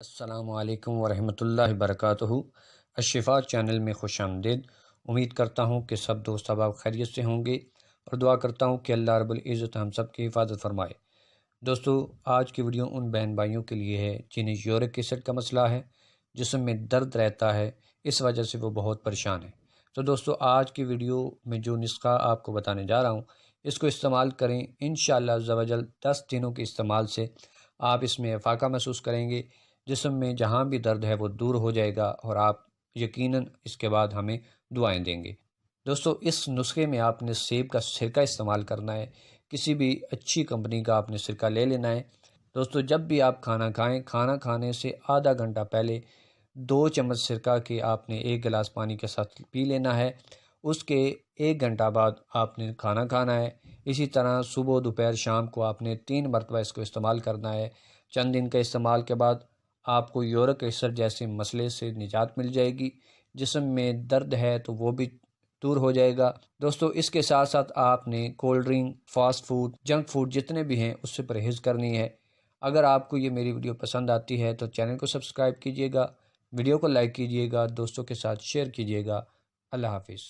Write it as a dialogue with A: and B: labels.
A: السلام علیکم ورحمۃ اللہ وبرکاتہ۔ الشفا چینل میں خوش آمدید۔ امید کرتا ہوں کہ سب دوست احباب خیریت سے ہوں گے اور دعا کرتا ہوں کہ اللہ رب العزت ہم سب کی حفاظت فرمائے۔ دوستو، آج کی ویڈیو ان بہن بھائیوں کے لیے ہے جنہیں یورک ایسڈ کا مسئلہ ہے، جسم میں درد رہتا ہے، اس وجہ سے وہ بہت پریشان ہیں۔ تو دوستو، آج کی ویڈیو میں جو نسخہ آپ کو بتانے جا رہا ہوں، اس کو استعمال کریں۔ انشاءاللہ عز و جل 10 دنوں کے استعمال سے آپ اس میں افاقہ محسوس کریں گے۔ جسم میں جہاں بھی درد ہے وہ دور ہو جائے گا اور آپ یقیناً اس کے بعد ہمیں دعائیں دیں گے۔ دوستو، اس نسخے میں آپ نے سیب کا سرکہ استعمال کرنا ہے۔ کسی بھی اچھی کمپنی کا آپ نے سرکہ لے لینا ہے۔ دوستو، جب بھی آپ کھانا کھائیں، کھانا کھانے سے آدھا گھنٹہ پہلے 2 چمچ سرکہ کے آپ نے 1 گلاس پانی کے ساتھ پی لینا ہے۔ اس کے 1 گھنٹہ بعد آپ نے کھانا کھانا ہے۔ اسی طرح صبح، دوپہر، شام کو آپ نے 3 مرتبہ اس کو استعمال کرنا ہے۔ چند دن کے استعمال کے بعد آپ کو یورک ایسڈ جیسے مسئلے سے نجات مل جائے گی۔ جسم میں درد ہے تو وہ بھی دور ہو جائے گا۔ دوستو، اس کے ساتھ ساتھ آپ نے cold drink, fast food, junk food جتنے بھی ہیں اس سے پرہیز کرنی ہے۔ اگر آپ کو یہ میری ویڈیو پسند آتی ہے تو چینل کو سبسکرائب کیجیے گا، ویڈیو کو لائک کیجیے گا، دوستوں کے ساتھ شیئر کیجیے گا۔ اللہ حافظ۔